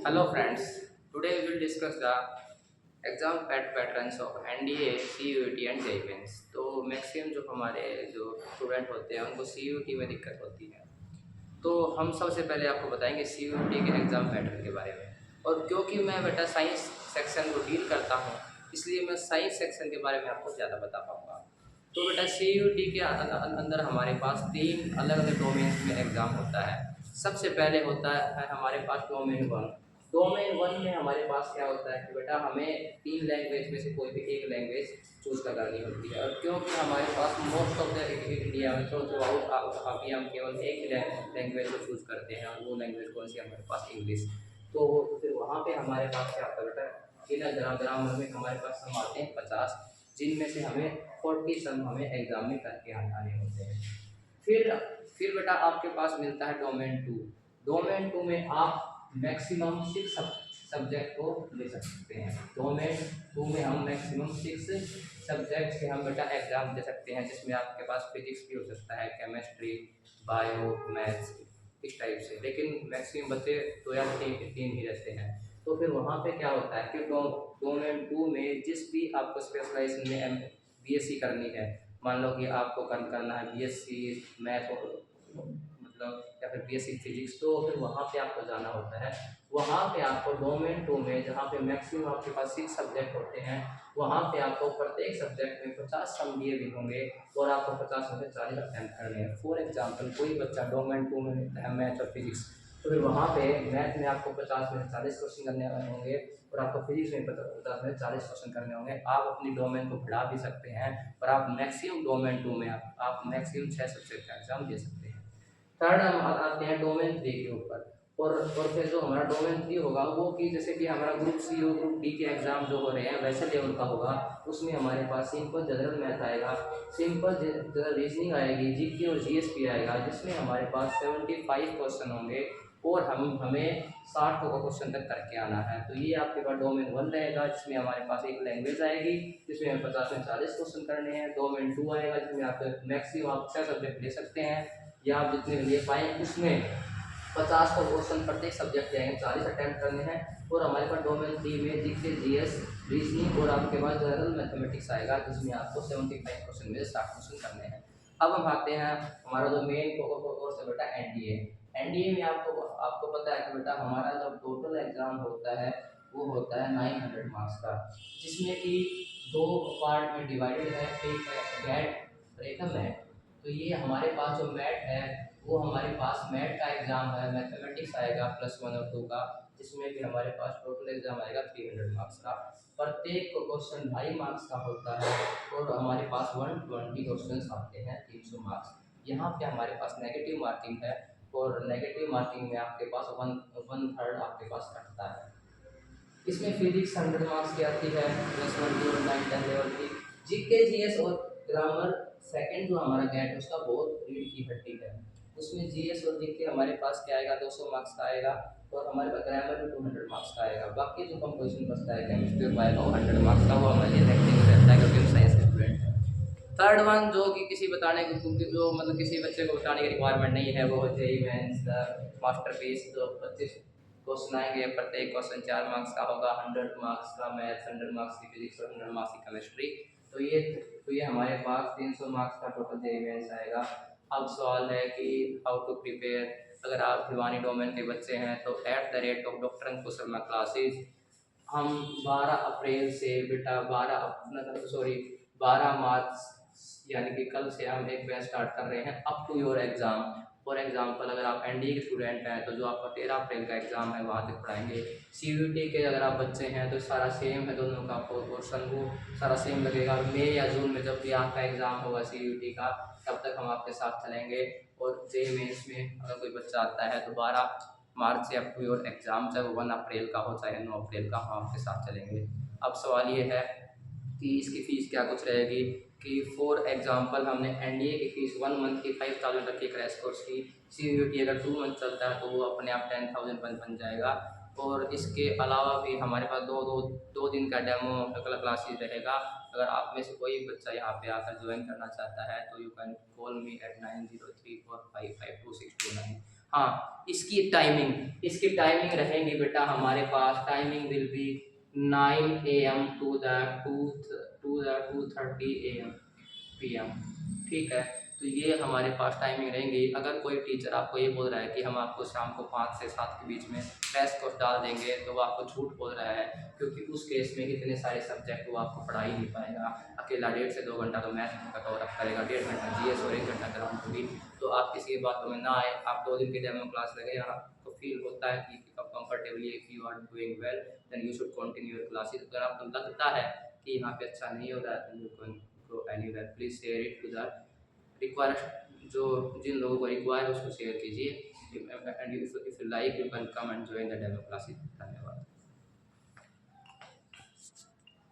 Hello friends, today we will discuss the exam patterns of NDA, CUET and JEE Mains. तो maximum जो हमारे जो student होते हैं उनको सीयूईटी में दिक्कत होती है। तो हम सबसे पहले आपको बताएंगे सीयूईटी के एग्ज़ाम पैटर्न के बारे में। और क्योंकि मैं बेटा साइंस सेक्शन को डील करता हूँ, इसलिए मैं साइंस सेक्शन के बारे में आपको ज़्यादा बता पाऊँगा। तो बेटा सीयूईटी के अंदर हमारे पास 3 अलग-अलग डोमेन्स में एग्ज़ाम होता है। सबसे पहले होता है हमारे पास डोमेन 1। डोमेन 1 में हमारे पास क्या होता है कि बेटा हमें 3 लैंग्वेज में से कोई भी एक लैंग्वेज चूज़ करनी होती है। और क्योंकि हमारे पास मोस्ट ऑफ द इंडिया में थ्रू आउट अभी हम केवल एक ही लैंग्वेज को चूज़ करते हैं, और वो लैंग्वेज कौन सी है हमारे पास, इंग्लिश। तो फिर वहाँ पे हमारे पास क्या होता है बेटा, इन ग्रामर में हमारे पास सम आते हैं 50, जिनमें से हमें 40 सम हमें एग्जाम में करके आने होते हैं। फिर फिर बेटा आपके पास मिलता है डोमेन 2। डोमेन 2 में आप मैक्सिमम 6 सब्जेक्ट को ले सकते हैं। डोमेन 2 में हम मैक्सिमम 6 सब्जेक्ट के हम बेटा एग्जाम दे सकते हैं, जिसमें आपके पास फिजिक्स भी हो सकता है, केमिस्ट्री, बायो, मैथ्स, इस टाइप से। लेकिन मैक्सिमम बच्चे 2 या 3 ही रहते हैं। तो फिर वहाँ पे क्या होता है कि डोमेन 2 में जिस भी आपको स्पेशलाइजेशन में बीएससी करनी है, मान लो कि आपको करना है बीएससी मैथ मतलब या फिर बीएससी फिजिक्स, तो फिर वहाँ पे आपको जाना होता है। वहाँ पे आपको डोमेन 2 में जहाँ पे मैक्सिमम आपके पास 6 सब्जेक्ट होते हैं, वहाँ पे आपको प्रत्येक सब्जेक्ट में 50 सम दिए भी होंगे, और आपको 50 में से 40 अटेम्प्ट करने हैं। फॉर एग्जाम्पल कोई बच्चा डोमेन 2 में है मैथ और फिजिक्स, तो फिर वहाँ पे मैथ में आपको 50 में से 40 क्वेश्चन करने होंगे, और आपको फिजिक्स में 50 में 40 क्वेश्चन करने होंगे। आप अपनी डोमेन को बढ़ा भी सकते हैं, पर आप मैक्सिमम डोमेन 2 में आप मैक्सिमम 6 सब्जेक्ट का एग्जाम दे सकते हैं। थर्ड हम आते हैं डोमेन 3 के ऊपर। और फिर जो हमारा डोमेन 3 होगा वो कि जैसे कि हमारा ग्रुप सी और ग्रुप डी के एग्जाम जो हो रहे हैं वैसे लेवल का होगा। उसमें हमारे पास सिंपल जनरल मैथ आएगा, सिंपल जनरल रीजनिंग आएगी, जीके और जीएसपी आएगा, जिसमें हमारे पास 75 क्वेश्चन होंगे, और हमें 60 क्वेश्चन तक करके आना है। तो ये आपके पास डोमेन 1 रहेगा, जिसमें हमारे पास एक लैंग्वेज आएगी, जिसमें हमें 50 में 40 क्वेश्चन करने हैं। डोमेन 2 आएगा, जिसमें आप मैक्सिमम आप 6 सब्जेक्ट ले सकते हैं, या आप जितने ले पाए उसमें 50 का क्वेश्चन प्रत्येक सब्जेक्ट के आएंगे, 40 अटेम्प्ट करने हैं। और हमारे पास डोमेन 3 में जीके, जीएस, रीजनिंग और आपके पास जनरल मैथमेटिक्स आएगा, जिसमें आपको 75 क्वेश्चन में 60 क्वेश्चन करने हैं। अब हम आते हैं हमारा जो मेन कोर्स है बेटा एनडीए। एनडीए में आपको आपको पता है कि बेटा हमारा जब टोटल एग्जाम होता है वो होता है 900 मार्क्स का, जिसमें कि 2 पार्ट में डिवाइडेड है, एक है गैट और एक है मैट। तो ये हमारे पास जो मैट है वो हमारे पास मैट का एग्जाम है, मैथमेटिक्स आएगा +1 और 2 का, जिसमें भी हमारे पास टोटल एग्जाम आएगा 300 मार्क्स का। प्रत्येक क्वेश्चन 2.5 मार्क्स का होता है, और हमारे पास 120 क्वेश्चन आते हैं, 300 मार्क्स। यहाँ पे हमारे पास नेगेटिव मार्किंग है, और नेगेटिव मार्किंग में आपके पास वन थर्ड आपके पास कटता है। इसमें फिजिक्स 100 मार्क्स की आती है, +1 2 9 10 लेवल की। जीके, जीएस और ग्रामर सेकंड जो हमारा गैट है उसका बहुत रीढ़ की हड्डी है। उसमें जीएस और जीके हमारे पास क्या आएगा, 200 मार्क्स का आएगा, और हमारे पास ग्रामर में 200 मार्क्स का आएगा। बाकी जो कंपोजिशन बचता है केमिस्ट्री और बायो का 100 मार्क्स का, वो हमारे लिए नेगेटिव रहता है, क्योंकि हम साइंस के स्टूडेंट हैं। थर्ड वन जो कि किसी बताने जो मतलब किसी बच्चे को बताने की रिक्वायरमेंट नहीं है, वो जेईई मेंस मास्टरपीस। तो 25 क्वेश्चन आएंगे, प्रत्येक क्वेश्चन 4 मार्क्स का होगा, 100 मार्क्स का मैथ्स, 100 मार्क्स की फिजिक्स और 100 मार्क्स की केमिस्ट्री। तो ये हमारे पास 300 मार्क्स का टोटल जेईई मेंस आएगा। अब सवाल है कि हाउ टू प्रिपेयर। अगर आप भिवानी डोमेन के बच्चे हैं तो @डॉक्टर अंकुश शर्मा क्लासेज हम 12 अप्रैल से बेटा 12 मार्च यानी कि कल से हम एक बैच स्टार्ट कर रहे हैं up to your exam. For example अगर आप एनडीए के स्टूडेंट हैं तो जो आपका 13 अप्रैल का एग्ज़ाम है वहाँ तक पढ़ाएंगे। सीयूईटी के अगर आप बच्चे हैं तो सारा सेम है, दोनों का पोर्शन वो सारा सेम लगेगा। मई या जून में जब भी आपका एग्ज़ाम होगा सीयूईटी का, तब तक हम आपके साथ चलेंगे। और जेईई मेंस में अगर कोई बच्चा आता है तो 12 मार्च से अप टू योर एग्ज़ाम, चाहे वो 1 अप्रैल का हो चाहे 9 अप्रैल का, हम आपके साथ चलेंगे। अब सवाल ये है कि इसकी फ़ीस क्या कुछ रहेगी। कि फॉर एग्जांपल हमने एनडीए की फ़ीस 1 मंथ की 5000 रखी क्रैश कोर्स की। सीयूईटी अगर 2 मंथ चलता है तो वो अपने आप 10,000 बन जाएगा। और इसके अलावा भी हमारे पास दो दिन का डेमो क्लासेस रहेगा। अगर आप में से कोई बच्चा यहाँ पे आकर ज्वाइन करना चाहता है तो you can call me at 9034552629। हाँ, इसकी टाइमिंग रहेंगी बेटा हमारे पास। Timing will be 9 AM to 2:30 AM PM। ठीक है, तो ये हमारे पास टाइमिंग रहेंगी। अगर कोई टीचर आपको ये बोल रहा है कि हम आपको शाम को 5 से 7 के बीच में क्रैश कोर्स डाल देंगे, तो वो आपको झूठ बोल रहा है, क्योंकि उस केस में इतने सारे सब्जेक्ट वो आपको पढ़ा ही नहीं पाएगा। अकेला 1.5 से 2 घंटा तो मैथ का कवर अप करेगा, 1.5 घंटा GS और 1 घंटा ग्राउंड होगी। तो आप किसी की बातों में ना आए। आप 2 दिन की डेमो क्लास लगे, आपको फील होता है कि comfortably, if you are doing well then you should continue your classes. अगर आपको लगता है कि यहाँ पे अच्छा नहीं हो रहा है, you can go anywhere. Please share it to the require, जो जिन लोगों को रिक्वायर उसको शेयर कीजिए। And if you like, you can come and join the demo classes.